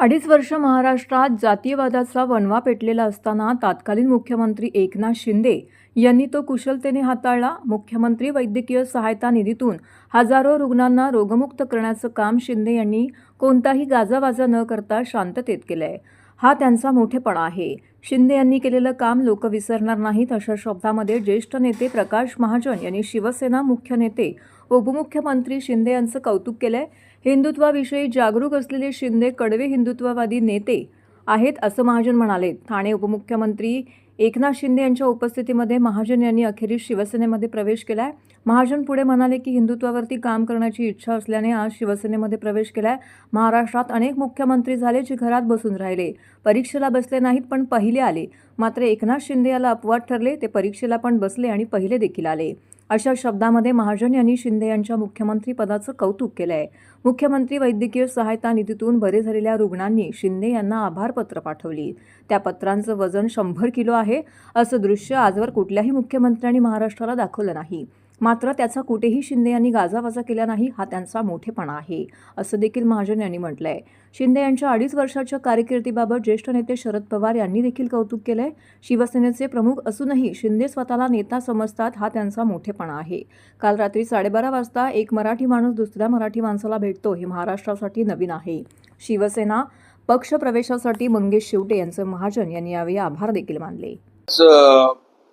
अडीच वर्ष महाराष्ट्रात जातीयवादाचा वणवा पेटलेला असताना तत्कालीन मुख्यमंत्री एकनाथ शिंदे यांनी तो कुशलतेने हाताळला. मुख्यमंत्री वैद्यकीय सहायता निधीतून हजारो रुग्णांना रोगमुक्त करण्याचं काम शिंदे यांनी कोणताही गाजावाजा न करता शांततेत केलंय. हा त्यांचा मोठेपणा आहे. शिंदे यांनी केलेलं काम लोक विसरणार नाहीत, अशा शब्दामध्ये ज्येष्ठ नेते प्रकाश महाजन यांनी शिवसेना मुख्य नेते उपमुख्यमंत्री शिंदे यांचं कौतुक केलंय. हिंदुत्वाविषयी जागरूक असलेले शिंदे कडवे हिंदुत्ववादी नेते आहेत, असं महाजन म्हणाले. ठाणे उपमुख्यमंत्री एकनाथ शिंदे यांच्या उपस्थितीमध्ये महाजन यांनी अखेरीस शिवसेनेमध्ये प्रवेश केलाय. महाजन पुढे म्हणाले की हिंदुत्वावरती काम करण्याची इच्छा असल्याने आज शिवसेनेमध्ये प्रवेश केलाय. महाराष्ट्रात अनेक मुख्यमंत्री झाले जे घरात बसून राहिले, परीक्षेला बसले नाहीत पण पहिले आले. मात्र एकनाथ शिंदे याला अपवाद ठरले. ते परीक्षेला पण बसले आणि पहिले देखील आले. अशा शब्दामध्ये महाजन यांनी शिंदे यांच्या मुख्यमंत्रीपदाचं कौतुक केलंय. मुख्यमंत्री वैद्यकीय सहायता निधीतून बरे झालेल्या रुग्णांनी शिंदे यांना आभारपत्र पाठवली. त्या पत्रांचं वजन 100 किलो आहे. असं दृश्य आजवर कुठल्याही मुख्यमंत्र्यांनी महाराष्ट्राला दाखवलं नाही. मात्र त्याचा कुठेही शिंदे यांनी गाजावाजा केला नाही. हा त्यांचा मोठेपणा आहे, असं देखील महाजन यांनी म्हटलंय. शिंदे यांच्या 2.5 वर्षाच्या कारकिर्दीबाबत ज्येष्ठ नेते शरद पवार यांनी देखील कौतुक केलंय. शिवसेनेचे प्रमुख असूनही शिंदे स्वतःला नेता समजतात, हा त्यांचा मोठेपणा आहे. काल रात्री 12:30 वाजता एक मराठी माणूस दुसऱ्या मराठी माणसाला भेटतो, हे महाराष्ट्रासाठी नवीन आहे. शिवसेना पक्ष प्रवेशासाठी मंगेश शेवटे यांचं महाजन यांनी यावेळी आभार देखील मानले.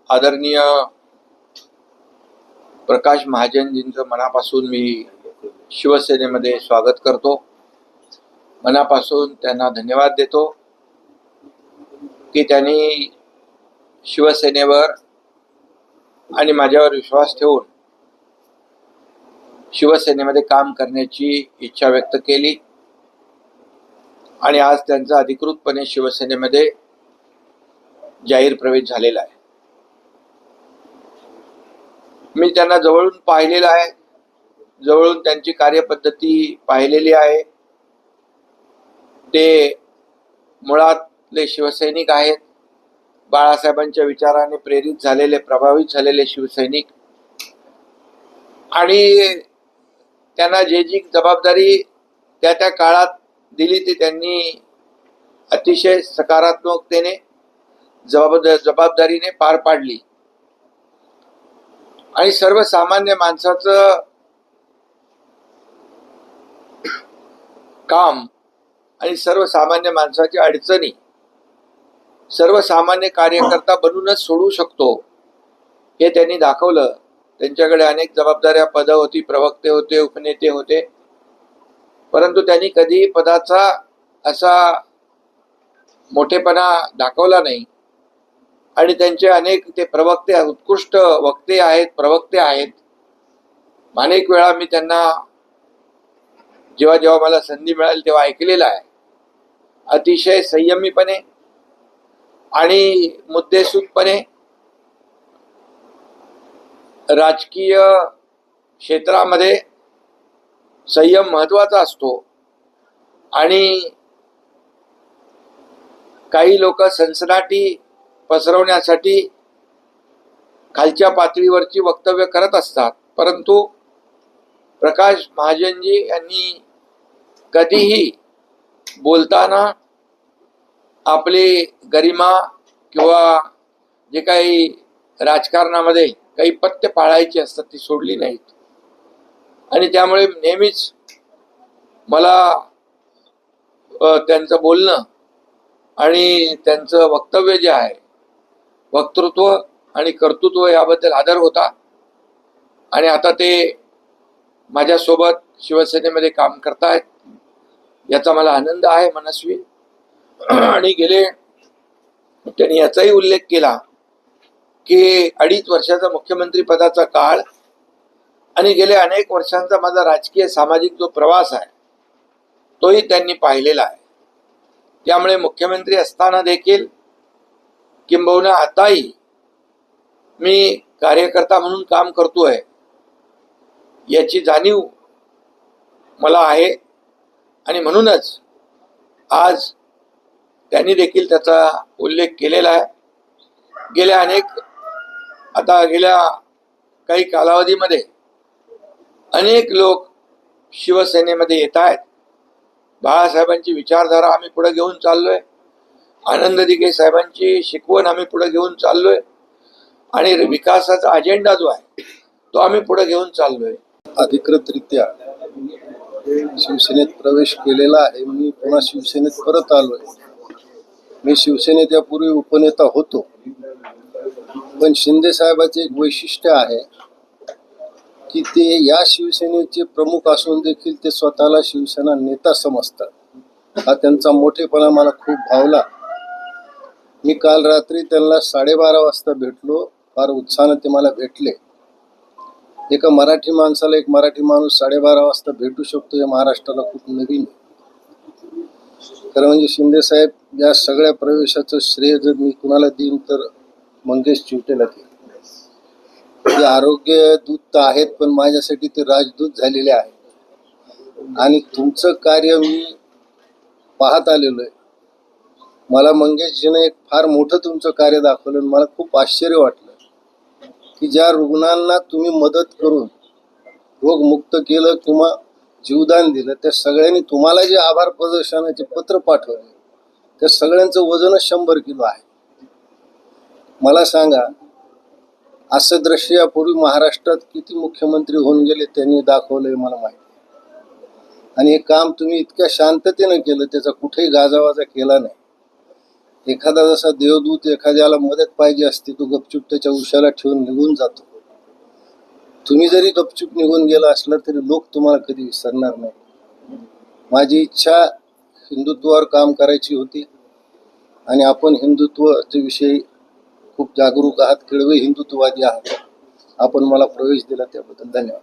आदरणीय प्रकाश महाजनजींचं मनापासून मी शिवसेनेमध्ये स्वागत करतो. मनापासून त्यांना धन्यवाद देतो की त्यांनी शिवसेनेवर आणि माझ्यावर विश्वास ठेवून शिवसेनेमध्ये काम करण्याची इच्छा व्यक्त केली आणि आज त्यांचा अधिकृतपणे शिवसेनेमध्ये जाहीर प्रवेश झालेला आहे. मी त्यांना जवळून पाहिलेलं आहे, जवळून त्यांची कार्यपद्धती पाहिलेली आहे. ते मुळातले शिवसैनिक आहेत, बाळासाहेबांच्या विचाराने प्रेरित झालेले, प्रभावित झालेले शिवसैनिक. आणि त्यांना जी जबाबदारी त्या त्या काळात दिली ती त्यांनी अतिशय सकारात्मकतेने जबाबदारीने पार पाडली. आणि सर्वसामान्य माणसाचं काम आणि सर्वसामान्य माणसाच्या अडचणी सर्वसामान्य कार्यकर्ता बनूनच सोडवू शकतो, हे त्यांनी दाखवलं. त्यांच्याकडे अनेक जबाबदाऱ्या, पदं होती, प्रवक्ते होते, उपनेते होते, परंतु त्यांनी कधी पदाचा असा मोठेपणा दाखवला नाही. आणि त्यांचे अनेक ते प्रवक्ते, उत्कृष्ट वक्ते आहेत, प्रवक्ते आहेत. अनेक वेळा मी त्यांना जेव्हा जेव्हा मला संधी मिळाली तेव्हा ऐकलेलं आहे. अतिशय संयमीपणे आणि मुद्देसूदपणे राजकीय क्षेत्रामध्ये संयम महत्वाचा असतो. आणि काही लोक सनसनाटी पसरवण्यासाठी खालच्या पातळीवरची वक्तव्य करत असतात, परंतु प्रकाश महाजनजी यांनी कधीही बोलताना आपली गरिमा किंवा जे काही राजकारणामध्ये काही पथ्य पाळायची असतात ती सोडली नाहीत. आणि त्यामुळे नेहमीच मला त्यांचं बोलणं आणि त्यांचं वक्तव्य जे आहे, वक्तृत्व आणि कर्तृत्व, याबद्दल आदर होता. आणि आता ते माझ्यासोबत शिवसेनेमध्ये काम करतायत, याचा मला आनंद आहे मनस्वी. आणि त्यांनी याचाही उल्लेख केला की 2.5 वर्षाचा मुख्यमंत्री पदाचा काळ आणि गेले अनेक वर्षांचा माझा राजकीय सामाजिक जो प्रवास आहे तोही त्यांनी पाहिलेला आहे. त्यामुळे मुख्यमंत्री असताना देखील किंबहुना आताही मी कार्यकर्ता म्हणून काम करतोय याची जाणीव मला आहे. आणि म्हणूनच आज त्यांनी देखील त्याचा उल्लेख केलेला आहे. गेल्या काही कालावधीमध्ये अनेक लोक शिवसेनेमध्ये येत आहेत बाळासाहेबांची विचारधारा आम्ही पुढे घेऊन चाललोय, आनंद दिघे साहेबांची शिकवण आम्ही पुढे घेऊन चाललोय आणि विकासाचा अजेंडा जो आहे तो आम्ही पुढे घेऊन चाललोय. अधिकृतरित्या शिवसेनेत प्रवेश केलेला आहे. मी पुन्हा शिवसेनेत परत आलोय. मी शिवसेनेत यापूर्वी उपनेता होतो, पण शिंदे साहेबाचे एक वैशिष्ट्य आहे की ते या शिवसेनेचे प्रमुख असून देखील ते स्वतःला शिवसेना नेता समजतात. हा त्यांचा मोठेपणा मला खूप भावला. मी काल रात्री त्यांना 12:30 वाजता भेटलो. फार उत्साहाने ते मला भेटले. एका मराठी माणसाला एक मराठी माणूस 12:30 वाजता भेटू शकतो हे महाराष्ट्राला खूप नवीन आहे. खरं म्हणजे शिंदे साहेब या सगळ्या प्रवेशाचं श्रेय जर मी कुणाला देईन तर मंगेश चिवटेला देईन. ते आरोग्य दूत तर आहेत, पण माझ्यासाठी ते राजदूत झालेले आहेत. आणि तुमचं कार्य मी पाहत आलेलो आहे. मला मंगेशजीने एक फार मोठं तुमचं कार्य दाखवलं आणि मला खूप आश्चर्य वाटलं की ज्या रुग्णांना तुम्ही मदत करून रोगमुक्त केलं किंवा जीवदान दिलं, त्या सगळ्यांनी तुम्हाला जे आभार प्रदर्शनाचे पत्र पाठवले त्या सगळ्यांचं वजनच 100 किलो आहे. मला सांगा, असं दृश्य यापूर्वी महाराष्ट्रात किती मुख्यमंत्री होऊन गेले त्यांनी दाखवलंय मला माहिती. आणि हे काम तुम्ही इतक्या शांततेनं केलं, त्याचा कुठेही गाजावाजा केला नाही. एखादा जसा देवदूत एखाद्याला मदत पाहिजे असते, तो गपचूप त्याच्या उशाला ठेवून निघून जातो. तुम्ही जरी गपचूप निघून गेला असला तरी लोक तुम्हाला कधी विसरणार नाही. माझी इच्छा हिंदुत्वावर काम करायची होती आणि आपण हिंदुत्वाच्या विषयी खूप जागरूक आहात, केळवे हिंदुत्ववादी आहात. आपण मला प्रवेश दिला त्याबद्दल धन्यवाद.